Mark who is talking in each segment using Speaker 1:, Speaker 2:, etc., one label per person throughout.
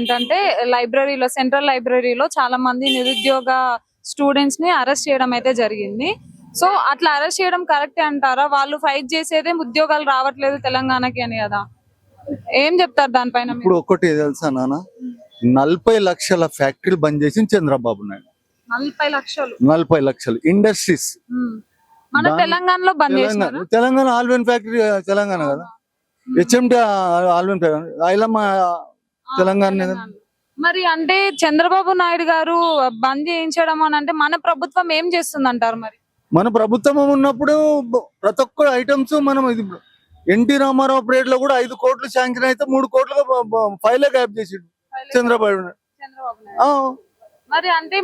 Speaker 1: ఏంటంటే లైబ్రరీలో సెంట్రల్ లైబ్రరీలో చాలా మంది నిరుద్యోగ స్టూడెంట్స్ ని అరెస్ట్ చేయడం అయితే జరిగింది. సో అట్లా అరెస్ట్ చేయడం కరెక్టే అంటారా? వాళ్ళు ఫైట్ చేసేదే ఉద్యోగాలు రావట్లేదు తెలంగాణకి అని కదా. ఏం చెప్తారు దానిపైన మీరు?
Speaker 2: ఇప్పుడు ఒకటి తెలుసా నాన్న, 40 లక్షల ఫ్యాక్టరీలు బంద్ చేసింది చంద్రబాబు నాయుడు.
Speaker 1: 40 లక్షలు
Speaker 2: 40 లక్షలు ఇండస్ట్రీస్
Speaker 1: మన తెలంగాణలో బంద్ చేసినారు.
Speaker 2: తెలంగాణ ఆల్వెన్ ఫ్యాక్టరీ తెలంగాణ కదా, హెచ్ఎండి ఆల్వెన్ ఫ్యాక్టరీ ఐలమ్మ తెలంగాణ.
Speaker 1: మరి అంటే చంద్రబాబు నాయుడు గారు బంద్ చేయించడం అని అంటే మన ప్రభుత్వం ఏం చేస్తుంది అంటారు? మరి
Speaker 2: మన ప్రభుత్వం ఉన్నప్పుడు ప్రతి ఒక్క ఐటమ్స్ మనం ఇది ఎన్టీ రామారావు పీరియడ్ లో కూడా 5 కోట్లు శాంక్షన్ అయితే 3 కోట్లుగా ఫైలే గ్యాప్ చేసిండు చంద్రబాబు నాయుడు.
Speaker 1: మరి అంటే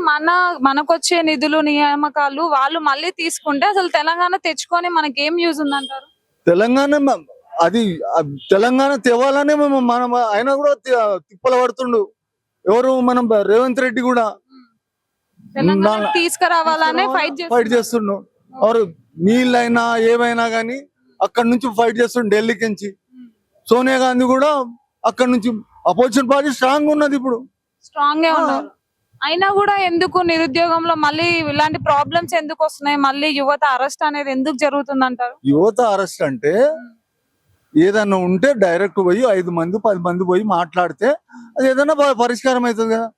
Speaker 1: మనకొచ్చే నిధులు నియామకాలు వాళ్ళు మళ్ళీ తీసుకుంటే అసలు తెలంగాణ తెచ్చుకొని మనకి ఏం యూజ్ ఉందంటారు?
Speaker 2: తెలంగాణ అది తెలంగాణ తేవాలనే మనం ఆయన కూడా తిప్పలు పడుతుండు. ఎవరు మనం రేవంత్ రెడ్డి కూడా
Speaker 1: తీసుకురావాలనే
Speaker 2: ఫైట్ చేస్తుండు. ఎవరు నీళ్ళైనా ఏమైనా గానీ అక్కడ నుంచి ఫైట్ చేస్తుండు ఢిల్లీకి నుంచి. సోనియా గాంధీ కూడా అక్కడ నుంచి అపోజిషన్ పార్టీ స్ట్రాంగ్ ఉన్నది, ఇప్పుడు
Speaker 1: స్ట్రాంగ్ గా ఉన్నారు. అయినా కూడా ఎందుకు నిరుద్యోగంలో మళ్ళీ ఇలాంటి ప్రాబ్లమ్స్ ఎందుకు వస్తున్నాయి? మళ్ళీ యువత అరెస్ట్ అనేది ఎందుకు జరుగుతుంది అంటారు?
Speaker 2: యువత అరెస్ట్ అంటే ఏదన్నా ఉంటే డైరెక్ట్ పోయి 5 మంది 10 మంది పోయి మాట్లాడితే అది ఏదైనా పరిష్కారం అవుతుంది కదా.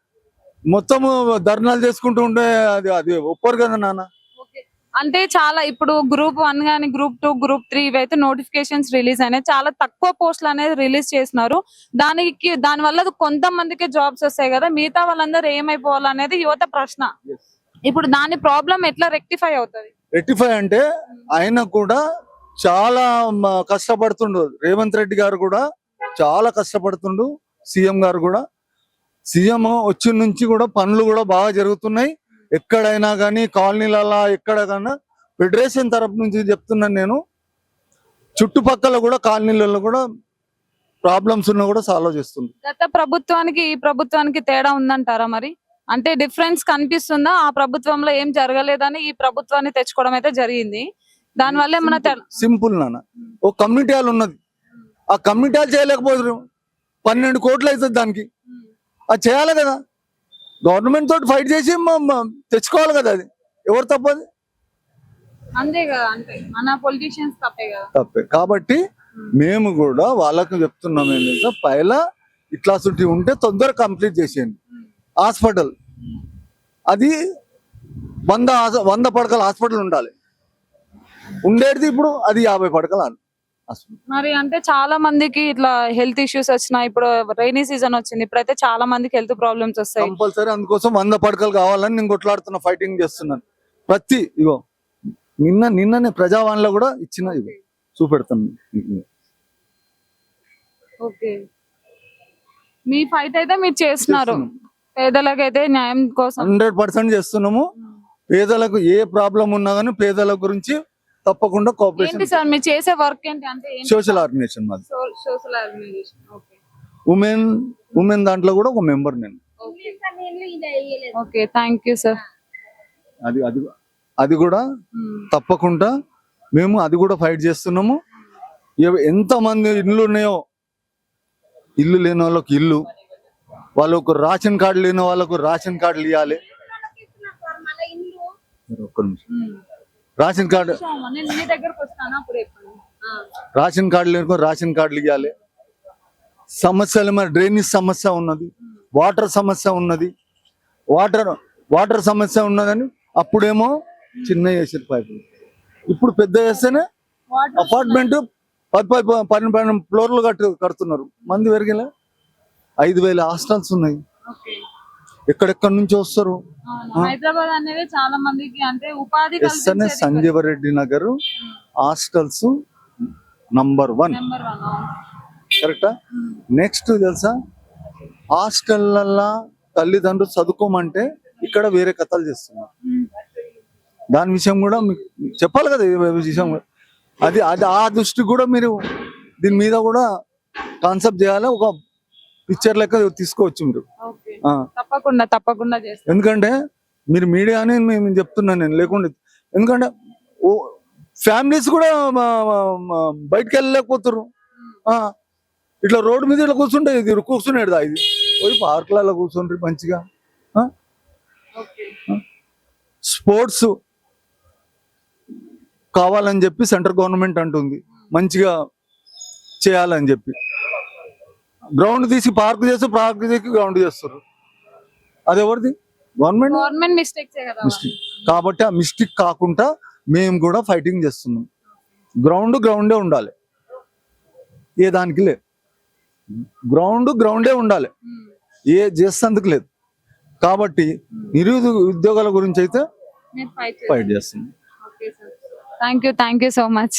Speaker 2: మొత్తము ధర్నాలు చేసుకుంటూ ఉంటే అది ఒప్పరు కదా నాన్న.
Speaker 1: అంటే చాలా ఇప్పుడు గ్రూప్ 1 గానీ గ్రూప్ 2 గ్రూప్ 3 ఇవైతే నోటిఫికేషన్స్ రిలీజ్ అయినాయి. చాలా తక్కువ పోస్టులు అనేది రిలీజ్ చేసినారు. దాని వల్ల కొంతమందికి జాబ్స్ వస్తాయి కదా, మిగతా వాళ్ళందరూ ఏమైపోవాలనేది యువత ప్రశ్న. ఇప్పుడు దాని ప్రాబ్లం ఎట్లా రెక్టిఫై అవుతుంది?
Speaker 2: రెక్టిఫై అంటే ఆయన కూడా చాలా కష్టపడుతుండు. రేవంత్ రెడ్డి గారు కూడా చాలా కష్టపడుతుండు. సీఎం గారు కూడా, సీఎం వచ్చిన నుంచి కూడా పనులు కూడా బాగా జరుగుతున్నాయి. ఎక్కడైనా కానీ కాలనీలలో ఎక్కడైనా ఫెడరేషన్ తరపు నుంచి చెప్తున్నాను నేను, చుట్టుపక్కల కూడా కాలనీలలో కూడా ప్రాబ్లమ్స్ ఉన్నా కూడా సాల్వ్ చేస్తుంది.
Speaker 1: గత ప్రభుత్వానికి ఈ ప్రభుత్వానికి తేడా ఉందంటారా? మరి అంటే డిఫరెన్స్ కనిపిస్తుందా? ఆ ప్రభుత్వంలో ఏం జరగలేదని ఈ ప్రభుత్వాన్ని తెచ్చుకోవడం అయితే జరిగింది. దానివల్ల ఏమన్నా
Speaker 2: సింపుల్ నాన్న, ఒక కమ్యూనిటీ హాల్ ఉన్నది, ఆ కమ్యూనిటీ హాల్ చేయలేకపోతున్నారు. 12 కోట్లు అవుతుంది దానికి. అది చేయాలి కదా, గవర్నమెంట్ తోటి ఫైట్ చేసి తెచ్చుకోవాలి కదా. అది ఎవరు తప్పది?
Speaker 1: అంతే కదా, అంటే మన పొలిటీషియన్స్ తప్పే కదా.
Speaker 2: తప్పే. కాబట్టి మేము కూడా వాళ్ళకు చెప్తున్నాం ఏంటంటే, పైలా ఇట్లా సుట్టి ఉంటే తొందరగా కంప్లీట్ చేసేయండి. హాస్పిటల్ అది 100 పడకల హాస్పిటల్ ఉండాలి, ఉండేది ఇప్పుడు అది 50 పడకల హాస్పిటల్.
Speaker 1: మరి అంటే చాలా మందికి ఇట్లా హెల్త్ ఇష్యూస్ వచ్చినాయి. ఇప్పుడు రైనీ సీజన్ వచ్చింది, ఇప్పుడైతే చాలా మందికి హెల్త్ ప్రాబ్లమ్స్ వస్తాయి.
Speaker 2: కంపల్సరీ అందుకోసం 100 పడకలు కావాలని నేను కొట్లాడుతున్నా, ఫైటింగ్ చేస్తున్నాను. ప్రతి ఇగో నిన్ననే ప్రజావాణిలో కూడా ఇచ్చిన, ఇగో చూపెడతాను.
Speaker 1: ఓకే, మీ ఫైట్ అయితే మీరు చేస్తున్నారు, పేదలకైతే న్యాయం కోసం
Speaker 2: 100% చేస్తున్నాము. పేదలకు ఏ ప్రాబ్లం ఉన్నా కానీ పేదల గురించి తప్పకుండా కోఆపరేషన్.
Speaker 1: ఏంటి సార్ మీరు చేసే వర్క్ ఏంటి? అంటే
Speaker 2: సోషల్ ఆర్గనైజేషన్ మాది.
Speaker 1: Social organization. ఓకే.
Speaker 2: ఉమెన్ దాంట్లో కూడా ఒక మెంబర్ నేను.
Speaker 1: Okay, thank you sir.
Speaker 2: అది కూడా తప్పకుండా మేము అది కూడా ఫైట్ చేస్తున్నాము. ఎంత మంది ఇల్లు ఉన్నాయో, ఇల్లు లేని వాళ్ళకి ఇల్లు, వాళ్ళకు రేషన్ కార్డు లేని వాళ్ళకు రేషన్ కార్డులు ఇవ్వాలి. ఒక్క నిమిషం. రేషన్ కార్డు లేని రేషన్ కార్డులు ఇవ్వాలి. సమస్యలు మరి డ్రైనేజ్ సమస్య ఉన్నది, వాటర్ సమస్య ఉన్నది. వాటర్ సమస్య ఉన్నదని అప్పుడేమో చిన్న వేసారు పైపులు, ఇప్పుడు పెద్ద వేస్తేనే అపార్ట్మెంట్ 12 ఫ్లోర్లు కడుతున్నారు. మంది పెరిగిలే. 5,000 హాస్టల్స్ ఉన్నాయి. ఎక్కడెక్కడి నుంచి వస్తారు.
Speaker 1: హైదరాబాద్ అనేది చాలా మందికి అంటే ఉపాధి
Speaker 2: సంజీవరెడ్డి నగర్ హాస్టల్స్ నంబర్ 1 కరెక్టా. నెక్స్ట్ తెలుసా, హాస్టల్ల తల్లిదండ్రులు చదువుకోమంటే ఇక్కడ వేరే కథలు చేస్తున్నారు. దాని విషయం కూడా మీకు చెప్పాలి కదా. విషయం అది ఆ దృష్టి కూడా మీరు దీని మీద కూడా కాన్సెప్ట్ చేయాలి. ఒక పిక్చర్ లెక్క తీసుకోవచ్చు మీరు.
Speaker 1: తప్పకుండా
Speaker 2: ఎందుకంటే మీరు మీడియా అని మేము చెప్తున్నాను నేను, లేకుండా ఎందుకంటే ఫ్యామిలీస్ కూడా బయటకు వెళ్ళలేకపోతారు. ఇట్లా రోడ్డు మీద ఇట్లా కూర్చుంటే ఇది కూర్చునేదా ఇది పోయి పార్కులలో కూర్చుంటారు మంచిగా. స్పోర్ట్స్ కావాలని చెప్పి సెంట్రల్ గవర్నమెంట్ అంటుంది మంచిగా చేయాలని చెప్పి. గ్రౌండ్ తీసి పార్క్ చేసి గ్రౌండ్ చేస్తారు. అది ఎవరిది? గవర్నమెంట్
Speaker 1: మిస్టేక్స్ కదా.
Speaker 2: మిస్టేక్. కాబట్టి ఆ మిస్టేక్ కాకుండా మేము కూడా ఫైటింగ్ చేస్తున్నాం. గ్రౌండే ఉండాలి, ఏ దానికి లేదు. గ్రౌండే ఉండాలి, ఏ చేసేందుకు లేదు. కాబట్టి నిరుద్యోగాల గురించి అయితే ఫైట్ చేస్తున్నాం.
Speaker 1: Thank you so much.